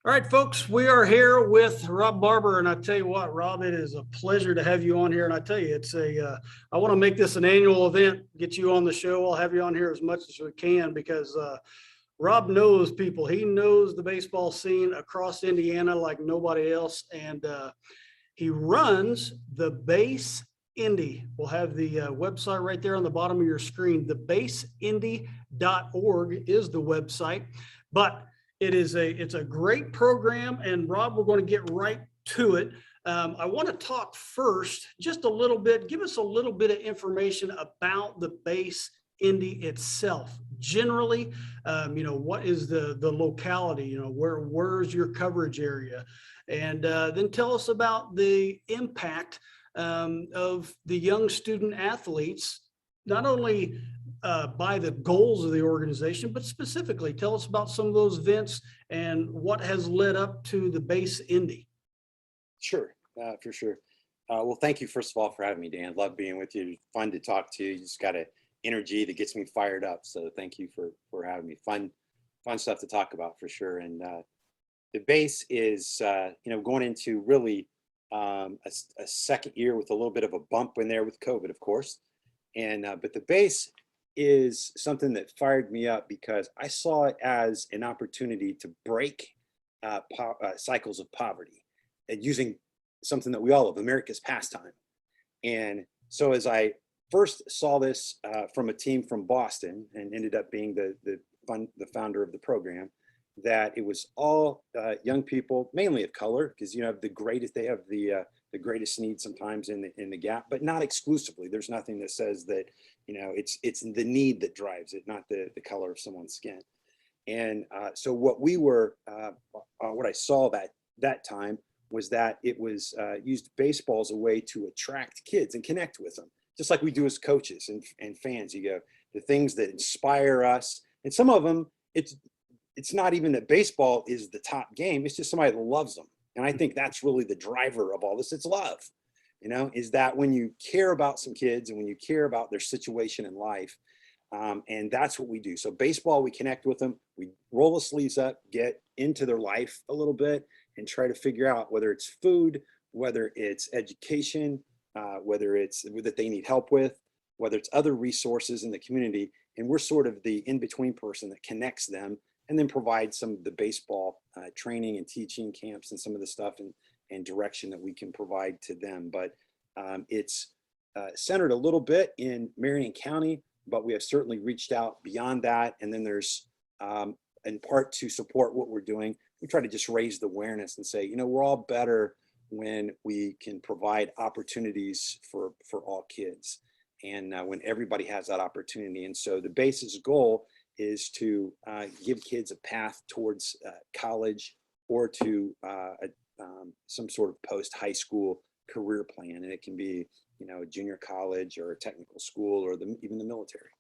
All right, folks, we are here with Rob Barber, and I tell you what, Rob, it is a pleasure to have you on here. And I tell you, I want to make this an annual event, get you on the show. I'll have you on here as much as we can because Rob knows people. He knows the baseball scene across Indiana like nobody else, and he runs the Base Indy. We'll have the website right there on the bottom of your screen. TheBaseIndy.org is the website, but it's a great program. And Rob, we're going to get right to it. I want to talk first just a little bit. Give us a little bit of information about the Base Indy itself. Generally, what is the locality? Where's your coverage area? And then tell us about the impact of the young student athletes, not only by the goals of the organization, but specifically tell us about some of those events and what has led up to the Base Indy. Sure, for sure. Well, thank you, first of all, for having me, Dan. Love being with you. Fun to talk to you. You just got an energy that gets me fired up. So thank you for having me. Fun stuff to talk about for sure. And the base is, going into really a second year with a little bit of a bump in there with COVID, of course. And but the base is something that fired me up because I saw it as an opportunity to break cycles of poverty and using something that we all love, America's pastime. And so as I first saw this from a team from Boston and ended up being the founder of the program, that it was all young people, mainly of color, because they have the greatest need sometimes in the gap, but not exclusively. There's nothing that says that it's the need that drives it, not the color of someone's skin. And so what I saw that time was that it was used baseball as a way to attract kids and connect with them, just like we do as coaches and fans. You go, the things that inspire us, and some of them, it's not even that baseball is the top game. It's just somebody that loves them. And I think that's really the driver of all this. It's love, is that when you care about some kids and when you care about their situation in life, and that's what we do. So baseball, we connect with them. We roll the sleeves up, get into their life a little bit and try to figure out whether it's food, whether it's education, whether it's that they need help with, whether it's other resources in the community. And we're sort of the in-between person that connects them and then provide some of the baseball training and teaching camps and some of the stuff and direction that we can provide to them. But it's centered a little bit in Marion County, but we have certainly reached out beyond that. And then there's, in part to support what we're doing, we try to just raise the awareness and say, we're all better when we can provide opportunities for all kids and when everybody has that opportunity. And so the base's goal is to give kids a path towards college or to some sort of post-high school career plan. And it can be, a junior college or a technical school or even the military.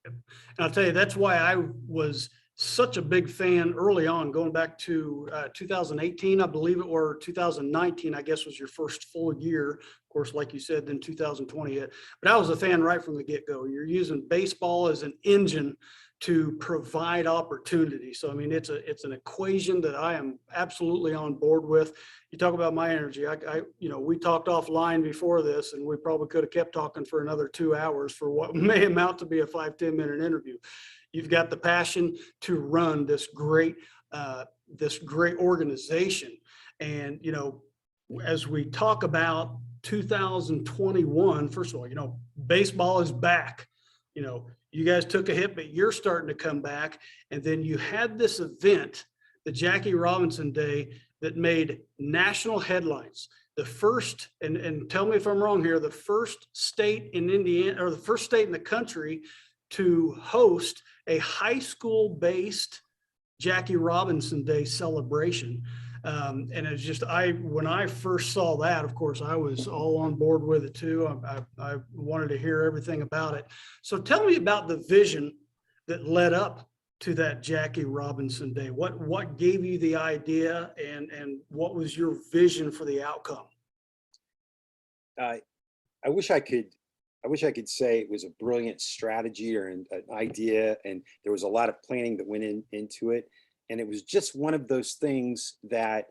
And I'll tell you, that's why I was such a big fan early on, going back to 2018, I believe it, or 2019, I guess was your first full year. Of course, like you said, then 2020. But I was a fan right from the get-go. You're using baseball as an engine to provide opportunity. So, I mean, it's an equation that I am absolutely on board with. You talk about my energy. We talked offline before this, and we probably could have kept talking for another 2 hours for what may amount to be a 5-10 minute interview. You've got the passion to run this great organization. And, as we talk about 2021, first of all, baseball is back. You guys took a hit, but you're starting to come back. And then you had this event, the Jackie Robinson Day, that made national headlines. The first, and tell me if I'm wrong here, the first state in Indiana, or the first state in the country to host a high school based Jackie Robinson Day celebration. And it's just, when I first saw that, of course, I was all on board with it too. I wanted to hear everything about it. So tell me about the vision that led up to that Jackie Robinson Day. What gave you the idea, and what was your vision for the outcome? I wish I could say it was a brilliant strategy or an idea, and there was a lot of planning that went into it. And it was just one of those things that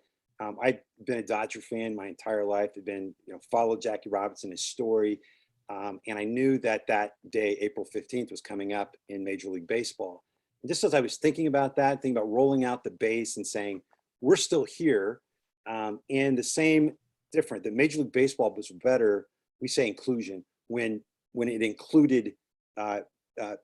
I've been a Dodger fan my entire life. I've been, followed Jackie Robinson, his story. And I knew that that day, April 15th, was coming up in Major League Baseball. And just as I was thinking about that, thinking about rolling out the base and saying, we're still here. And the same different, that Major League Baseball was better, we say inclusion, when it included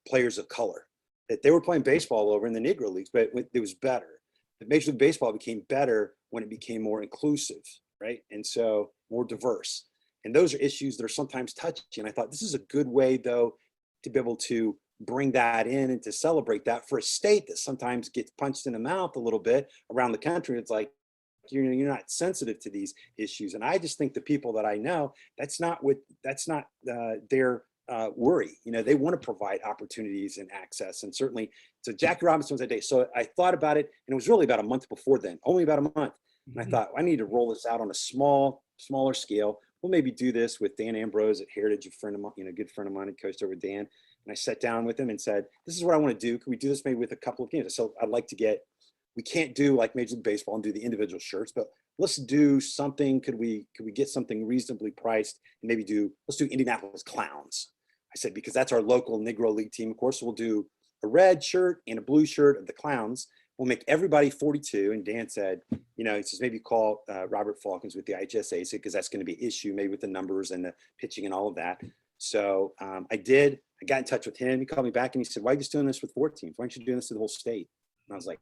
players of color. That they were playing baseball over in the Negro Leagues, but it was better. The Major League Baseball became better when it became more inclusive, right? And so more diverse. And those are issues that are sometimes touchy. And I thought this is a good way, though, to be able to bring that in and to celebrate that for a state that sometimes gets punched in the mouth a little bit around the country. It's like, you're not sensitive to these issues. And I just think the people that I know, that's not their worry. They want to provide opportunities and access. And certainly, so Jackie Robinson was that day. So I thought about it, and it was really about a month before then, only about a month. And I thought, I need to roll this out on a smaller scale. We'll maybe do this with Dan Ambrose at Heritage, a friend of mine, a good friend of mine who coached over Dan. And I sat down with him and said, this is what I want to do. Can we do this maybe with a couple of games? So I'd like to we can't do like Major League Baseball and do the individual shirts, but let's do something. Could we get something reasonably priced and let's do Indianapolis Clowns. I said, because that's our local Negro League team. Of course, we'll do a red shirt and a blue shirt of the Clowns. We'll make everybody 42. And Dan said, he says, maybe call Robert Falcons with the IHSA, because that's going to be an issue, maybe with the numbers and the pitching and all of that. So I did. I got in touch with him. He called me back and he said, why are you just doing this with 4 teams? Why aren't you doing this to the whole state? And I was like,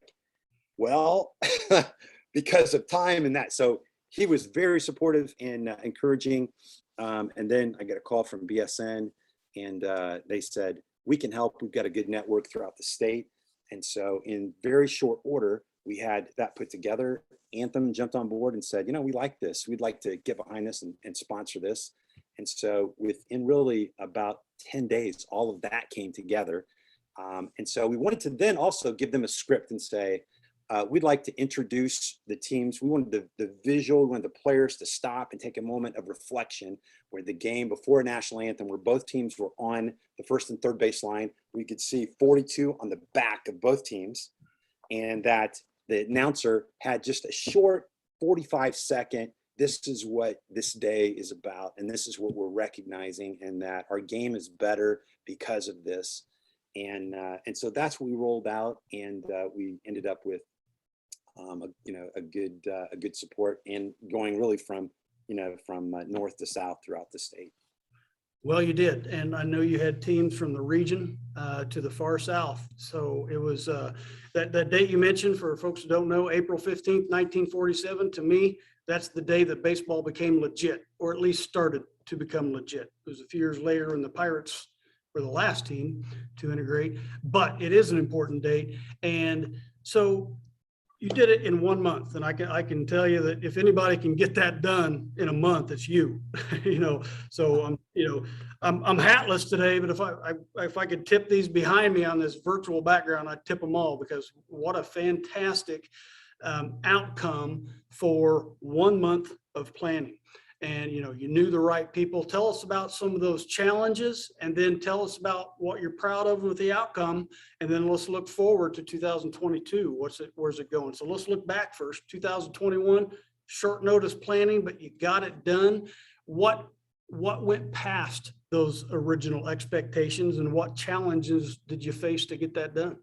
well, because of time and that. So he was very supportive and encouraging. And then I got a call from BSN, and they said, we can help. We've got a good network throughout the state. And so in very short order, we had that put together. Anthem jumped on board and said, we like this. We'd like to get behind this and sponsor this. And so within really about 10 days, all of that came together. And so we wanted to then also give them a script and say, we'd like to introduce the teams. We wanted the visual, we wanted the players to stop and take a moment of reflection where the game before a national anthem, where both teams were on the first and third base line, we could see 42 on the back of both teams, and that the announcer had just a short 45-second, this is what this day is about, and this is what we're recognizing, and that our game is better because of this. And so that's what we rolled out, and we ended up with a good support, and going really from north to south throughout the state. Well, you did. And I know you had teams from the region to the far south. So it was that date you mentioned, for folks who don't know, April 15th, 1947. To me, that's the day that baseball became legit, or at least started to become legit. It was a few years later, and the Pirates were the last team to integrate, but it is an important date. And so you did it in 1 month, and I can tell you that if anybody can get that done in a month, it's you. So I'm hatless today, but if I could tip these behind me on this virtual background, I'd tip them all, because what a fantastic outcome for 1 month of planning. And you knew the right people. Tell us about some of those challenges, and then tell us about what you're proud of with the outcome, and then let's look forward to 2022. Where's it going? So let's look back first. 2021, short notice planning, but you got it done. What went past those original expectations, and what challenges did you face to get that done?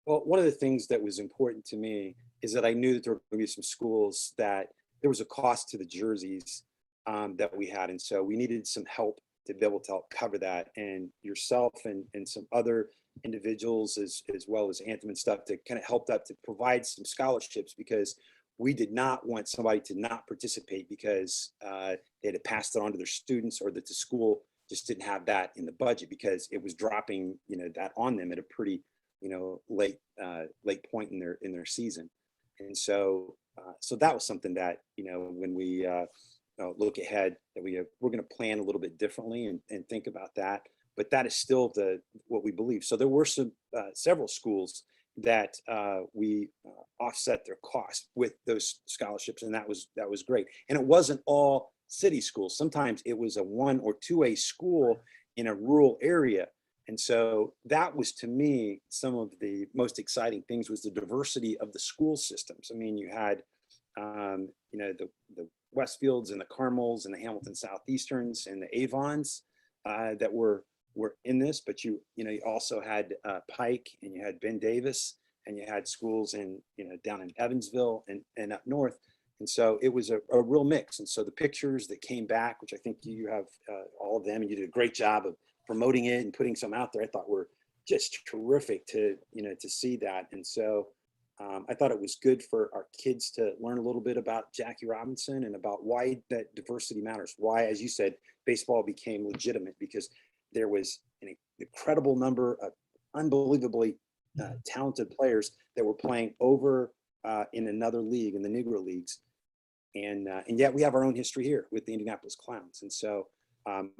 Well, one of the things that was important to me is that I knew that there were going to be some schools that there was a cost to the jerseys that we had. And so we needed some help to be able to help cover that. And yourself and some other individuals, as well as Anthem and stuff, to kind of help that, to provide some scholarships, because we did not want somebody to not participate because they had passed it on to their students, or that the school just didn't have that in the budget, because it was dropping, that on them at a pretty, late point in their season. And so that was something that, when we look ahead, that we're going to plan a little bit differently and think about that. But that is still what we believe. So there were several schools that we offset their cost with those scholarships, and that was great. And it wasn't all city schools. Sometimes it was a 1 or 2A school in a rural area, And so that was, to me, some of the most exciting things was the diversity of the school systems. I mean, you had, the Westfields and the Carmels and the Hamilton Southeasterns and the Avons that were in this, but you also had Pike, and you had Ben Davis, and you had schools in, down in Evansville and up north. And so it was a real mix. And so the pictures that came back, which I think you have all of them, and you did a great job of promoting it and putting some out there, I thought were just terrific to see that. And so I thought it was good for our kids to learn a little bit about Jackie Robinson and about why that diversity matters. Why, as you said, baseball became legitimate, because there was an incredible number of unbelievably talented players that were playing over in another league, in the Negro Leagues. And yet we have our own history here with the Indianapolis Clowns. And so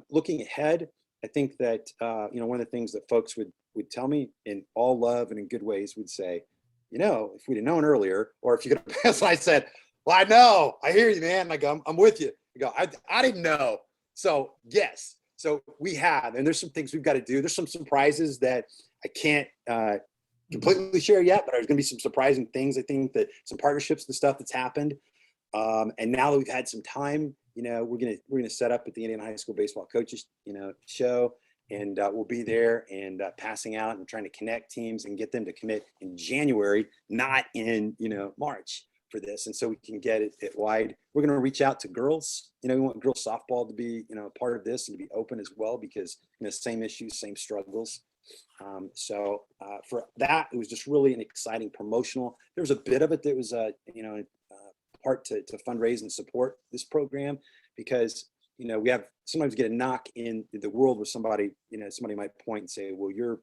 looking ahead, I think that, one of the things that folks would tell me in all love and in good ways would say, if we'd have known earlier, or if you could have passed, I said, well, I know, I hear you, man. I go, I'm with you. I go, I didn't know. So yes, so we have, and there's some things we've got to do. There's some surprises that I can't completely share yet, but there's going to be some surprising things. I think that some partnerships, the stuff that's happened. And now that we've had some time, we're gonna set up at the Indiana High School Baseball Coaches, show, and we'll be there and passing out and trying to connect teams and get them to commit in January, not in March for this. And so we can get it wide. We're gonna reach out to girls. We want girls softball to be a part of this and to be open as well, because same issues, same struggles. So for that, it was just really an exciting promotional. There was a bit of it that was part to fundraise and support this program, because we have sometimes get a knock in the world where somebody might point and say, well, you're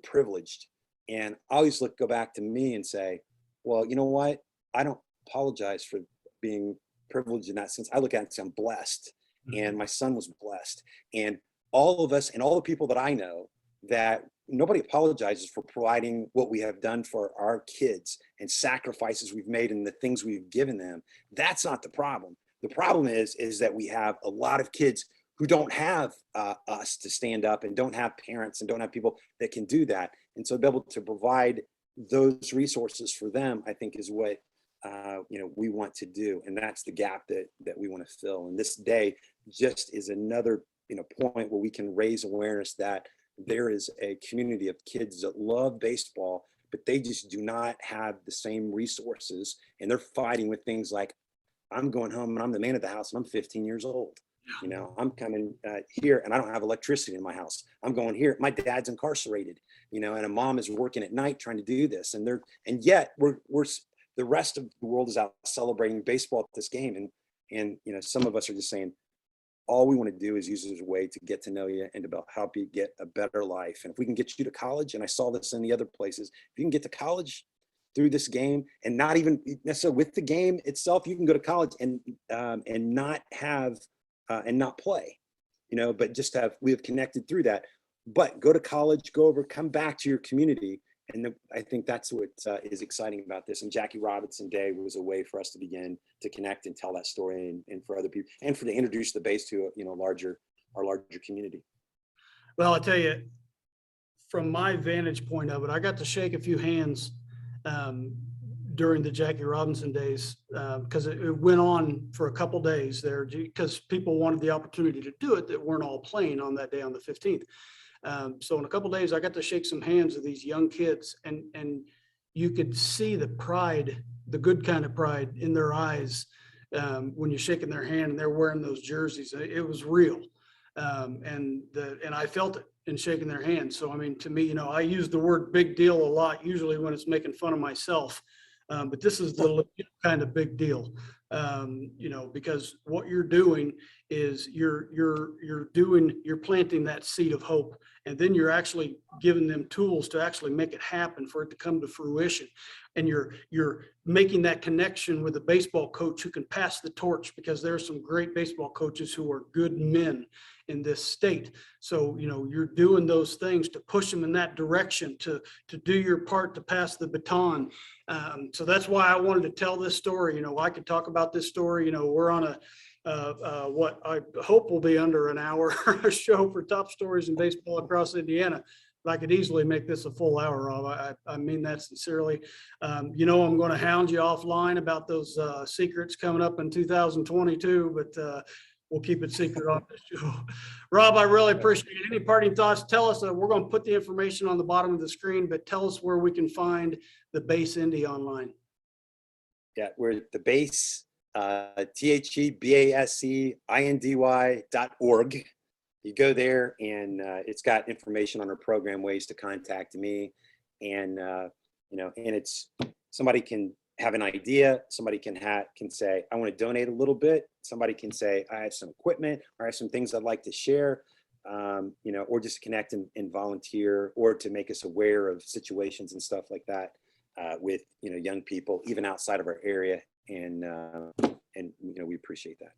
privileged. And I always go back to me and say, well, you know what, I don't apologize for being privileged in that sense. I look at it and say I'm blessed, and my son was blessed, and all of us and all the people that I know, that nobody apologizes for providing what we have done for our kids and sacrifices we've made and the things we've given them. That's not the problem. The problem is that we have a lot of kids who don't have us to stand up, and don't have parents, and don't have people that can do that. And so to be able to provide those resources for them, I think is what we want to do. And that's the gap that we want to fill. And this day just is another point where we can raise awareness that there is a community of kids that love baseball, but they just do not have the same resources. And they're fighting with things like, I'm going home and I'm the man of the house and I'm 15 years old. I'm coming here and I don't have electricity in my house. I'm going here. My dad's incarcerated, and a mom is working at night trying to do this. And yet we're the rest of the world is out celebrating baseball at this game. And some of us are just saying, all we want to do is use it as a way to get to know you and to help you get a better life. And if we can get you to college, and I saw this in the other places, if you can get to college through this game, and not even necessarily with the game itself, you can go to college and not have and not play, but just we have connected through that. But go to college, come back to your community. And I think that's what is exciting about this. And Jackie Robinson Day was a way for us to begin to connect and tell that story, and for other people, and to introduce the base to our larger community. Well, I tell you, from my vantage point of it, I got to shake a few hands during the Jackie Robinson days, because it went on for a couple days there, because people wanted the opportunity to do it that weren't all playing on that day on the 15th. So in a couple of days, I got to shake some hands of these young kids, and you could see the pride, the good kind of pride in their eyes when you're shaking their hand and they're wearing those jerseys. It was real, and I felt it in shaking their hands. So I mean, to me, I use the word big deal a lot, usually when it's making fun of myself, but this is the legit kind of big deal. Because what you're doing is you're planting that seed of hope, and then you're actually giving them tools to actually make it happen, for it to come to fruition. And you're making that connection with a baseball coach who can pass the torch, because there are some great baseball coaches who are good men in this state. So, you're doing those things to push them in that direction, to do your part to pass the baton. So that's why I wanted to tell this story. I could talk about this story. We're on what I hope will be under an hour show for top stories in baseball across Indiana. But I could easily make this a full hour, Rob. I mean that sincerely. You know, I'm going to hound you offline about those secrets coming up in 2022, but we'll keep it secret on this show. Rob, I really appreciate it. Any parting thoughts? Tell us, we're going to put the information on the bottom of the screen, but tell us where we can find the BASEIndy online. Yeah, we're the base, THEBASEINDY.org. You go there and it's got information on our program, ways to contact me. And, you know, and it's, somebody can have an idea. Somebody can say, I want to donate a little bit. Somebody can say, I have some equipment or I have some things I'd like to share, you know, or just connect and volunteer, or to make us aware of situations and stuff like that with, you know, young people, even outside of our area. And you know, we appreciate that.